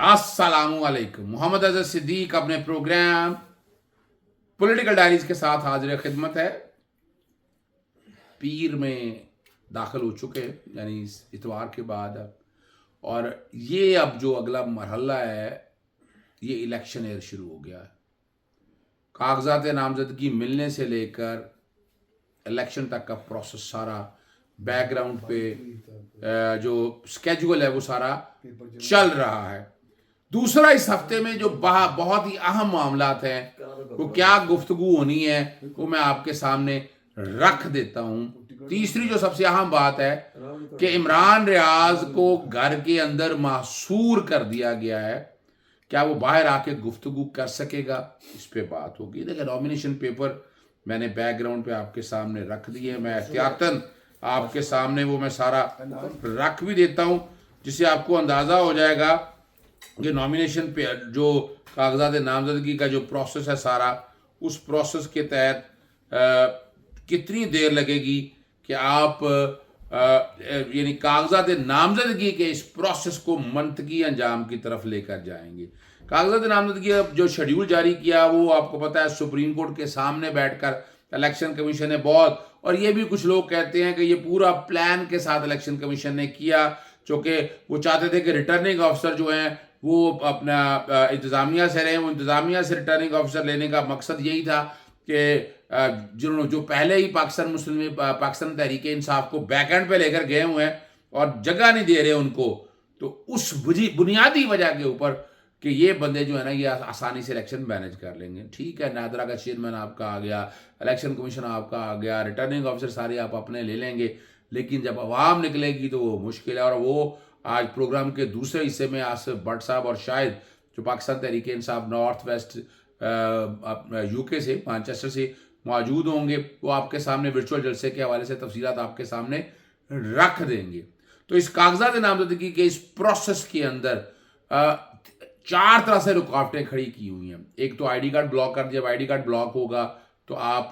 अस्सलामुअलैकुम। मोहम्मद अज़हर सिद्दीक अपने programme political diaries के साथ हाजिर खिदमत है। पीर में दाखिल हो चुके हैं, यानी इस इतवार के बाद और ये अब जो अगला मरहला है ये इलेक्शन ईयर शुरू हो गया है। कागजात नामजदगी मिलने से लेकर इलेक्शन तक का प्रोसेस सारा बैकग्राउंड पे जो स्केड्यूल है वो सारा चल रहा है। दूसरा, इस हफ्ते में जो बहुत ही अहम मामलात हैं वो क्या गुफ्तगू होनी है वो मैं आपके सामने रख देता हूँ। तीसरी जो सबसे अहम बात है कि इमरान रियाज को घर के अंदर महसूर कर दिया गया है, क्या वो बाहर आके गुफ्तगू कर सकेगा, इस पे बात होगी। देखिए, नॉमिनेशन पेपर मैंने बैकग्राउंड पे आपके सामने रख दिए, मैं एहतियातन आपके सामने वो मैं सारा रख भी देता हूँ जिससे आपको अंदाज़ा हो जाएगा कि नॉमिनेशन पे जो कागजात नामजदगी का जो प्रोसेस है सारा, उस प्रोसेस के तहत कितनी देर लगेगी कि आप यानी कागजात नामजदगी के इस प्रोसेस को मंतकी अंजाम की तरफ लेकर जाएंगे। कागजात नामजदगी जो शेड्यूल जारी किया वो आपको पता है सुप्रीम कोर्ट के सामने बैठकर इलेक्शन कमीशन ने बहुत, और ये भी कुछ लोग कहते हैं कि ये पूरा प्लान के साथ इलेक्शन कमीशन ने किया, चूँकि वो चाहते थे कि रिटर्निंग ऑफिसर जो हैं वो अपना इंतज़ामिया से रहें। वो इंतज़ामिया से रिटर्निंग ऑफिसर लेने का मकसद यही था कि जो पहले ही पाकिस्तान तहरीक इंसाफ को बैक एंड पे लेकर गए हुए हैं और जगह नहीं दे रहे उनको, तो उस बुनियादी वजह के ऊपर कि ये बंदे जो है ना ये आसानी से इलेक्शन मैनेज कर लेंगे। ठीक है, नादरा का चेयरमैन आपका आ गया, इलेक्शन कमीशन आपका आ गया, रिटर्निंग ऑफिसर सारे आप अपने ले लेंगे, लेकिन जब अवाम निकलेगी तो वो मुश्किल है। और वो आज प्रोग्राम के दूसरे हिस्से में आसिफ भट्ट साहब और शायद जो Pakistan Tehreek Insaf north west UK से मैनचेस्टर से मौजूद होंगे, वो आपके सामने वर्चुअल जलसे के हवाले से तफसीलात आपके सामने रख देंगे। तो इस कागजात नामजदगी के इस प्रोसेस के अंदर 4 तरह से रुकावटें खड़ी की हुई हैं। एक तो आई डी कार्ड ब्लॉक कर दिया। जब आई डी कार्ड ब्लॉक होगा तो आप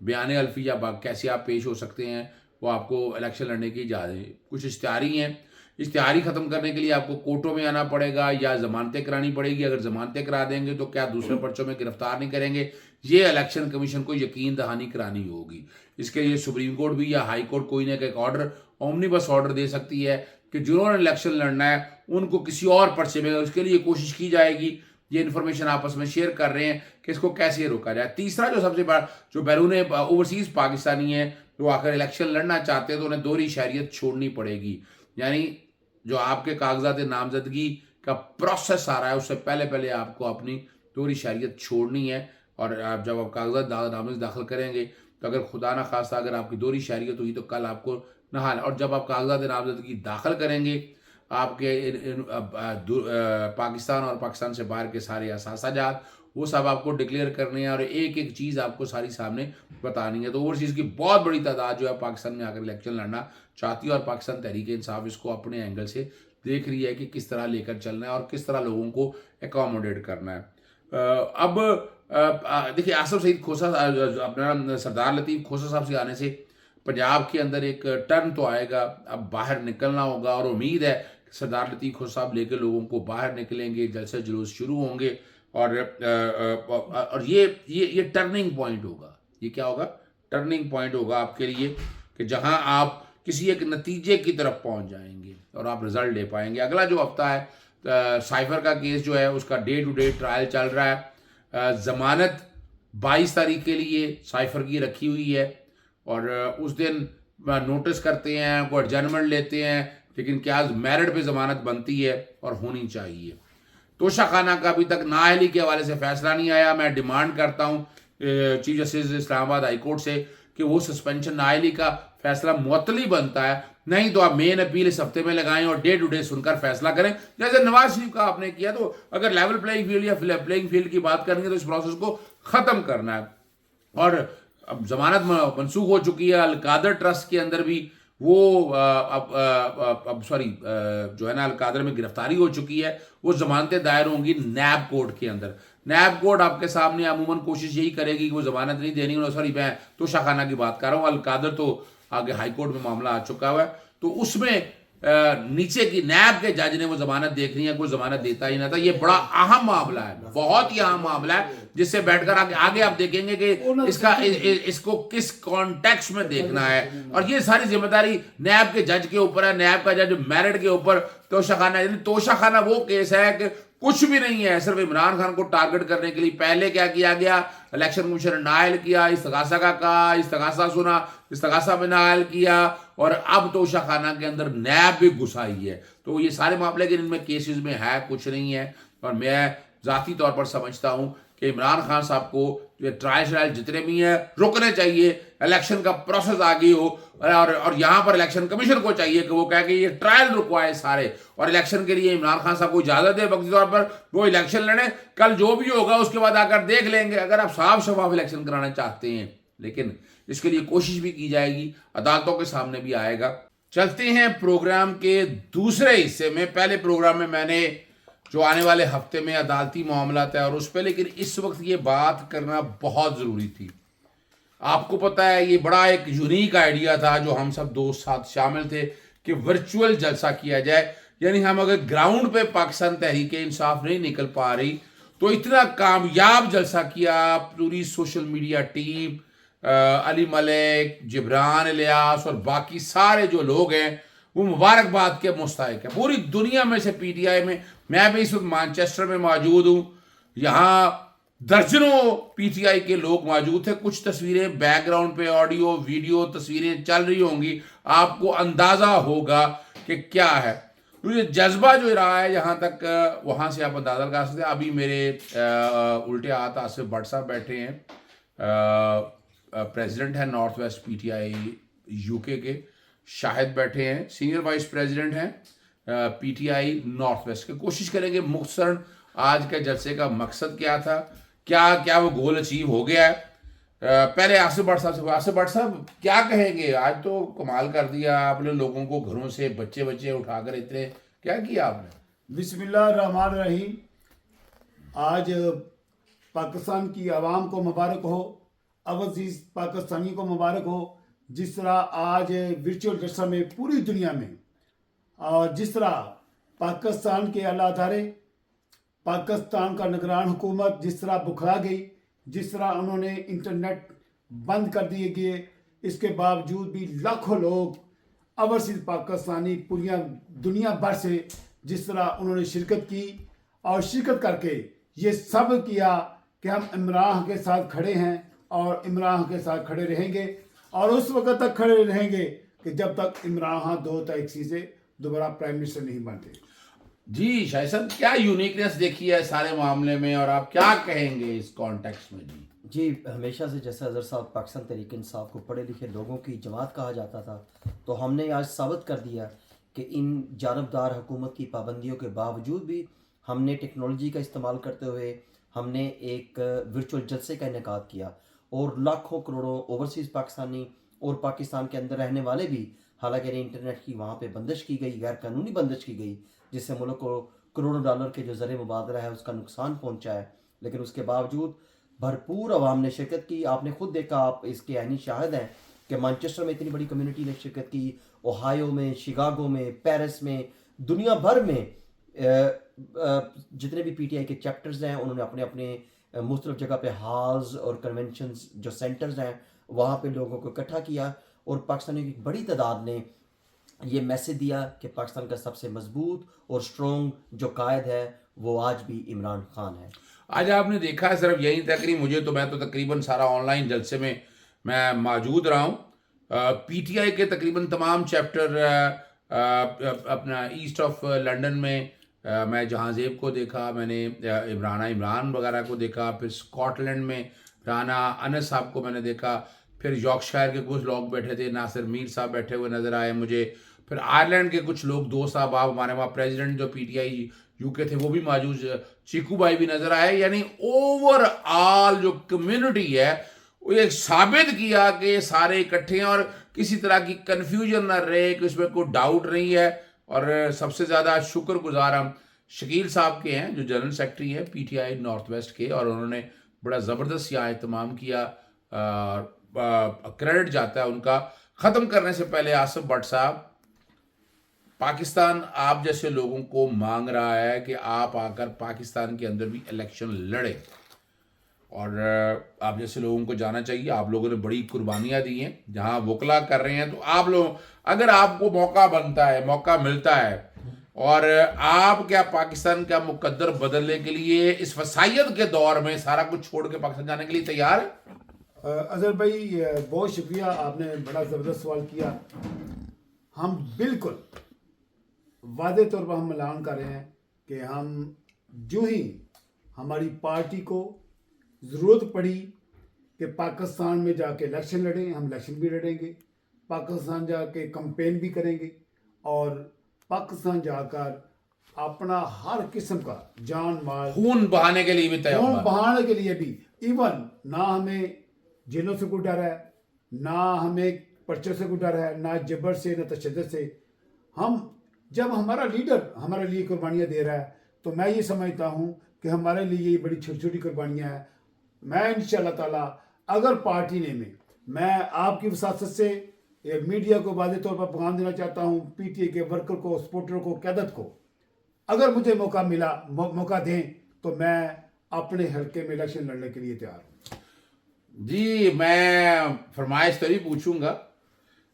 बयान अल्फी या कैसे आप पेश हो सकते हैं, वो आपको इलेक्शन लड़ने की इजाज़त। कुछ इश्तिहारी हैं, इश्तिहारी ख़त्म करने के लिए आपको कोर्टों में आना पड़ेगा या ज़मानतें करानी पड़ेगी। अगर ज़मानतें करा देंगे तो क्या दूसरे पर्चों में गिरफ्तार नहीं करेंगे, ये इलेक्शन कमीशन को यकीन दहानी करानी होगी। इसके लिए सुप्रीम कोर्ट भी या हाई कोर्ट कोई ना एक ऑर्डर, ओमनीबस ऑर्डर दे सकती है कि जिन्होंने इलेक्शन लड़ना है उनको किसी और पर्चे में, उसके लिए कोशिश की जाएगी। ये इन्फॉर्मेशन आपस में शेयर कर रहे हैं कि इसको कैसे रोका जाए। तीसरा, जो सबसे बड़ा जो बैरून ओवरसीज़ पाकिस्तानी है वो आकर इलेक्शन लड़ना चाहते हैं तो उन्हें दोहरी शहरियत छोड़नी पड़ेगी। यानी जो आपके कागजात नामजदगी का प्रोसेस आ रहा है उससे पहले आपको अपनी दोहरी शहरियत छोड़नी है। और जब आप कागजात नामजदगी दाखिल करेंगे तो अगर खुदा न खास्ता अगर आपकी दोहरी शहरियत हुई तो कल आपको नहाना। और जब आप कागजात नामजदगी दाखिल करेंगे आपके पाकिस्तान और पाकिस्तान से बाहर के सारे असासाजात वो सब आपको डिक्लेयर करने हैं और एक एक चीज़ आपको सारी सामने बतानी है। तो ओवरसीज़ की बहुत बड़ी तादाद जो है पाकिस्तान में आकर इलेक्शन लड़ना चाहती है और पाकिस्तान तहरीक इंसाफ इसको अपने एंगल से देख रही है कि किस तरह लेकर चलना है और किस तरह लोगों को एकोमोडेट करना है। अब देखिए, आसिफ सईद खोसा अपना सरदार लतीफ़ खोसा साहब से आने से पंजाब के अंदर एक टर्न तो आएगा। अब बाहर निकलना होगा और उम्मीद है कि सरदार लतीफ़ खोसा साहब लेकर लोगों को बाहर निकलेंगे, जलसे जुलूस शुरू होंगे और ये टर्निंग पॉइंट होगा। ये क्या होगा? टर्निंग पॉइंट होगा आपके लिए कि जहां आप किसी एक नतीजे की तरफ पहुंच जाएंगे और आप रिजल्ट ले पाएंगे। अगला जो हफ्ता है साइफर का केस जो है उसका डे टू डे ट्रायल चल रहा है। ज़मानत 22 तारीख के लिए साइफर की रखी हुई है और उस दिन नोटिस करते हैं, वो एडजर्नमेंट लेते हैं, लेकिन क्या मेरिट पे ज़मानत बनती है और होनी चाहिए। तोशा खाना का अभी तक नाअहली के हवाले से फैसला नहीं आया। मैं डिमांड करता हूँ chief justice Islamabad high court से कि वो सस्पेंशन नाअहली का फैसला मुअत्तली बनता है, नहीं तो आप मेन अपील इस हफ्ते में लगाएं और डे टू डे सुनकर फैसला करें जैसे नवाज शरीफ का आपने किया। तो अगर लेवल प्लेइंग फील्ड या प्लेइंग फील्ड की बात करेंगे तो इस प्रोसेस को ख़त्म करना है। और अब जमानत मनसूख हो चुकी है। अलकादर ट्रस्ट के अंदर भी वो जो है ना अलकादर में गिरफ्तारी हो चुकी है। वो जमानतें दायर होंगी नैब कोर्ट के अंदर। नैब कोर्ट आपके सामने अमूमन कोशिश यही करेगी कि वो जमानत नहीं देनी। मैं तो शाखाना की बात कर रहा हूँ, अलकादर तो आगे हाई कोर्ट में मामला आ चुका हुआ है। तो उसमें नीचे की नैब के जज ने वो जमानत देखनी है, कोई जमानत देता ही ना था। ये बड़ा अहम मामला है, बहुत ही अहम मामला है, जिससे बैठकर आगे आप देखेंगे कि इसको किस कॉन्टेक्स्ट में देखना है। और ये सारी जिम्मेदारी नैब के जज के ऊपर है, नैब का जज मेरिट के ऊपर तोशाखाना, यानी तोशाखाना वो केस है कि कुछ भी नहीं है, सिर्फ इमरान खान को टारगेट करने के लिए। पहले क्या किया गया, इलेक्शन कमीशन ने नायल किया, इस्तगासा का कहा, इस्तगासा सुना, इस्तगासा में नायल किया, और अब तोशाखाना के अंदर नैब भी घुस आई है। तो ये सारे मामले के इनमें केसेस में है कुछ नहीं है। और मैं जाती तौर पर समझता हूं कि इमरान खान साहब को ये ट्रायल जितने भी हैं रुकने चाहिए, इलेक्शन का प्रोसेस आगे हो, और यहाँ पर इलेक्शन कमीशन को चाहिए कि वो कहे कि ये ट्रायल रुकवाए सारे, और इलेक्शन के लिए इमरान खान साहब को इजाजत दे वक्ती तौर पर, वो इलेक्शन लड़े, कल जो भी होगा उसके बाद आकर देख लेंगे, अगर आप साफ शफाफ इलेक्शन कराना चाहते हैं। लेकिन इसके लिए कोशिश भी की जाएगी, अदालतों के सामने भी आएगा। चलते हैं प्रोग्राम के दूसरे हिस्से में। पहले प्रोग्राम में मैंने जो आने वाले हफ्ते में अदालती मामला है और उस पर, लेकिन इस वक्त ये बात करना बहुत ज़रूरी थी। आपको पता है ये बड़ा एक यूनिक आइडिया था जो हम सब दोस्त साथ शामिल थे कि वर्चुअल जलसा किया जाए। यानी हम अगर ग्राउंड पे पाकिस्तान तहरीक इंसाफ नहीं निकल पा रही तो इतना कामयाब जलसा किया, पूरी social media team, Ali Malik, Jibran Ilyas और बाकी सारे जो लोग हैं वो मुबारकबाद के मुस्तहिक है पूरी दुनिया में से। पीटीआई में मैं भी इस वक्त मैनचेस्टर में मौजूद हूँ, यहाँ दर्जनों पीटीआई के लोग मौजूद थे। कुछ तस्वीरें बैकग्राउंड पे ऑडियो वीडियो तस्वीरें चल रही होंगी, आपको अंदाजा होगा कि क्या है। तो ये जज्बा जो रहा है यहाँ तक, वहाँ से आप अंदाजा लगा सकते हैं। अभी मेरे उल्टे हाथ आसिफ भट्ट साहब बैठे हैं, प्रेसिडेंट है नॉर्थ वेस्ट पीटीआई यूके के। शाहिद बैठे हैं, सीनियर वाइस प्रेसिडेंट हैं पीटीआई नॉर्थ वेस्ट के। कोशिश करेंगे मुख्तसरन आज के जलसे का मकसद क्या था, क्या वो गोल अचीव हो गया है। पहले आसिफ भट्ट साहब से, आसिफ भट्ट साहब क्या कहेंगे? आज तो कमाल कर दिया आपने, लोगों को घरों से बच्चे उठाकर इतने क्या किया आपने? बिस्मिल्लाह रहमान रहीम। आज पाकिस्तान की आवाम को मुबारक हो, अवजीज पाकिस्तानी को मुबारक हो। जिस तरह आज वर्चुअल जलसा में पूरी दुनिया में, और जिस तरह पाकिस्तान के आला अदारे, पाकिस्तान का निगरान हुकूमत जिस तरह बुखला गई, जिस तरह उन्होंने इंटरनेट बंद कर दिए गए, इसके बावजूद भी लाखों लोग ओवरसीज पाकिस्तानी पूरी दुनिया भर से जिस तरह उन्होंने शिरकत की, और शिरकत करके ये सब किया कि हम इमरान के साथ खड़े हैं और इमरान के साथ खड़े रहेंगे, और उस वक्त तक खड़े रहेंगे कि जब तक इमरान खान 2 तारीख से दोबारा प्राइम मिनिस्टर नहीं बनते। जी शाहिद साहब, क्या यूनिकनेस देखी है सारे मामले में, और आप क्या कहेंगे इस कॉन्टेक्स्ट में? जी हमेशा से जैसे अजहर साहब पाकिस्तान तहरीक इंसाफ को पढ़े लिखे लोगों की जमात कहा जाता था, तो हमने आज साबित कर दिया कि इन जानबदार हुकूमत की पाबंदियों के बावजूद भी हमने टेक्नोलॉजी का इस्तेमाल करते हुए हमने एक वर्चुअल जलसे का इनेकाद किया, और लाखों करोड़ों ओवरसीज़ पाकिस्तानी और पाकिस्तान के अंदर रहने वाले भी, हालांकि इंटरनेट की वहाँ पे बंदिश की गई, गैर कानूनी बंदिश की गई, जिससे मुल्क को करोड़ों डॉलर के जो ज़र मुबादला है उसका नुकसान पहुँचा है, लेकिन उसके बावजूद भरपूर आवाम ने शिरकत की। आपने खुद देखा, आप इसके आईनी शाहिद हैं कि मैनचेस्टर में इतनी बड़ी कम्युनिटी ने शिरकत की, ओहायो में, शिकागो में, पेरिस में, दुनिया भर में जितने भी पीटीआई के चैप्टर्स हैं उन्होंने अपने अपने मुख्तलिफ जगह पे हॉल्स और कन्वेंशंस जो सेंटर्स हैं वहाँ पे लोगों को इकट्ठा किया, और पाकिस्तानियों की बड़ी तादाद ने ये मैसेज दिया कि पाकिस्तान का सबसे मजबूत और स्ट्रॉन्ग जो कायद है वो आज भी इमरान खान है। आज आपने देखा है सिर्फ यही तकरीबन, मैं तो तकरीबन सारा ऑनलाइन जलसे में मैं मौजूद रहा हूँ। पीटीआई के तकरीबन तमाम चैप्टर अपना ईस्ट ऑफ लंदन में, मैं जहांजेब को देखा, मैंने इमरान वगैरह को देखा, फिर स्कॉटलैंड में राना अनस साहब को मैंने देखा, फिर यॉर्कशायर के कुछ लोग बैठे थे, नासिर मीर साहब बैठे हुए नज़र आए मुझे, फिर आयरलैंड के कुछ लोग, दो साहब हमारे वहाँ प्रेसिडेंट जो पीटीआई यूके थे वो भी मौजूद, चीकू भाई भी नज़र आए। यानी ओवरऑल जो कम्युनिटी है वो एक साबित किया कि सारे इकट्ठे हैं और किसी तरह की कन्फ्यूजन न रहे, कि उसमें कोई डाउट नहीं है। और सबसे ज़्यादा शुक्रगुजार हम शकील साहब के हैं जो जनरल सेक्रेटरी है पीटीआई नॉर्थ वेस्ट के, और उन्होंने बड़ा ज़बरदस्त यहाँ एहतमाम किया, क्रेडिट जाता है उनका। ख़त्म करने से पहले आसिफ भट्ट साहब, پاکستان آپ جیسے لوگوں کو مانگ رہا ہے کہ آپ آ کر پاکستان کے اندر بھی الیکشن لڑیں، اور آپ جیسے لوگوں کو جانا چاہیے. آپ لوگوں نے بڑی قربانیاں دی ہیں، جہاں وکلا کر رہے ہیں، تو آپ لوگ اگر آپ کو موقع بنتا ہے، موقع ملتا ہے، اور آپ کیا پاکستان کا مقدر بدلنے کے لیے اس وسائیت کے دور میں سارا کچھ چھوڑ کے پاکستان جانے کے لیے تیار ہیں؟ اظہر بھائی بہت شکریہ، آپ نے بڑا زبردست سوال کیا. ہم بالکل واضح طور پر ہم اعلان کر رہے ہیں کہ ہم جو ہی ہماری پارٹی کو ضرورت پڑی کہ پاکستان میں جا کے الیکشن لڑیں، ہم الیکشن بھی لڑیں گے، پاکستان جا کے کمپین بھی کریں گے، اور پاکستان جا کر اپنا ہر قسم کا جان مال خون بہانے کے لیے بھی تیار خون ہیں. بہانے کے لیے بھی. ایون نہ ہمیں جیلوں سے کوئی ڈر ہے، نہ ہمیں پرچوں سے کوئی ڈر ہے، نہ جبر سے، نہ تشدد سے. ہم جب ہمارا لیڈر ہمارے لیے قربانیاں دے رہا ہے تو میں یہ سمجھتا ہوں کہ ہمارے لیے یہ بڑی چھوٹی چھوٹی قربانیاں ہیں. میں انشاءاللہ تعالیٰ اگر پارٹی نے میں آپ کی وساطت سے میڈیا کو واضح طور پر پیغام دینا چاہتا ہوں، پی ٹی اے کے ورکر کو، سپورٹر کو، قیادت کو، اگر مجھے موقع دیں تو میں اپنے حلقے میں الیکشن لڑنے کے لیے تیار ہوں. جی میں فرمائش تو نہیں پوچھوں گا،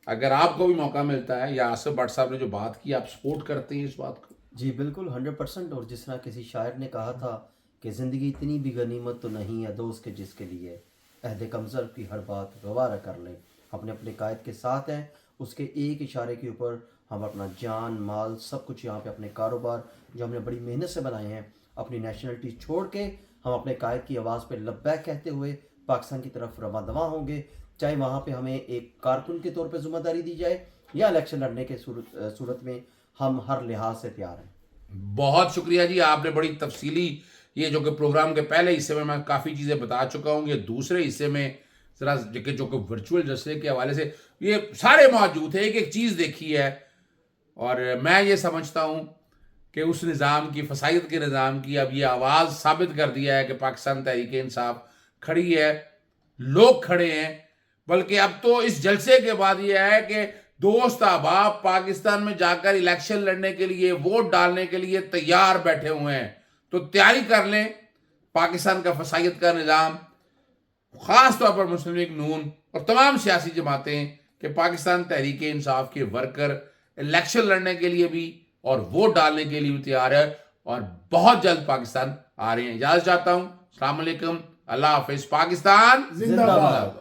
اگر آپ کو بھی موقع ملتا ہے، یا آصف بٹ صاحب نے جو بات کی، آپ سپورٹ کرتے ہیں اس بات کو؟ جی بالکل 100%. اور جس طرح کسی شاعر نے کہا تھا کہ زندگی اتنی بھی غنیمت تو نہیں ہے دوست کے جس کے لیے عہد کمزر کی ہر بات گوارا کر لیں. اپنے قائد کے ساتھ ہیں، اس کے ایک اشارے کے اوپر ہم اپنا جان مال سب کچھ یہاں پہ اپنے کاروبار جو ہم نے بڑی محنت سے بنائے ہیں، اپنی نیشنلٹی چھوڑ کے ہم اپنے قائد کی آواز پہ لبیک کہتے ہوئے پاکستان کی طرف رواں دواں ہوں گے، چاہے وہاں پہ ہمیں ایک کارکن کے طور پہ ذمہ داری دی جائے یا الیکشن لڑنے کے صورت میں ہم ہر لحاظ سے تیار ہیں. بہت شکریہ جی، آپ نے بڑی تفصیلی، یہ جو کہ پروگرام کے پہلے حصے میں کافی چیزیں بتا چکا ہوں، یہ دوسرے حصے میں ذرا جو کہ ورچوئل جلسے کے حوالے سے یہ سارے موجود ہیں، ایک ایک چیز دیکھی ہے. اور میں یہ سمجھتا ہوں کہ اس نظام کی، فسائیت کے نظام کی اب یہ آواز ثابت کر دیا ہے کہ پاکستان تحریک انصاف کھڑی ہے، لوگ کھڑے ہیں. بلکہ اب تو اس جلسے کے بعد یہ ہے کہ دوست احباب پاکستان میں جا کر الیکشن لڑنے کے لیے، ووٹ ڈالنے کے لیے تیار بیٹھے ہوئے ہیں. تو تیاری کر لیں. پاکستان کا فسائیت کا نظام، خاص طور پر مسلم لیگ نون اور تمام سیاسی جماعتیں، کہ پاکستان تحریک انصاف کے ورکر الیکشن لڑنے کے لیے بھی اور ووٹ ڈالنے کے لیے بھی تیار ہے، اور بہت جلد پاکستان آ رہے ہیں. اجازت چاہتا ہوں. السلام علیکم، اللہ حافظ. پاکستان زندہ باد.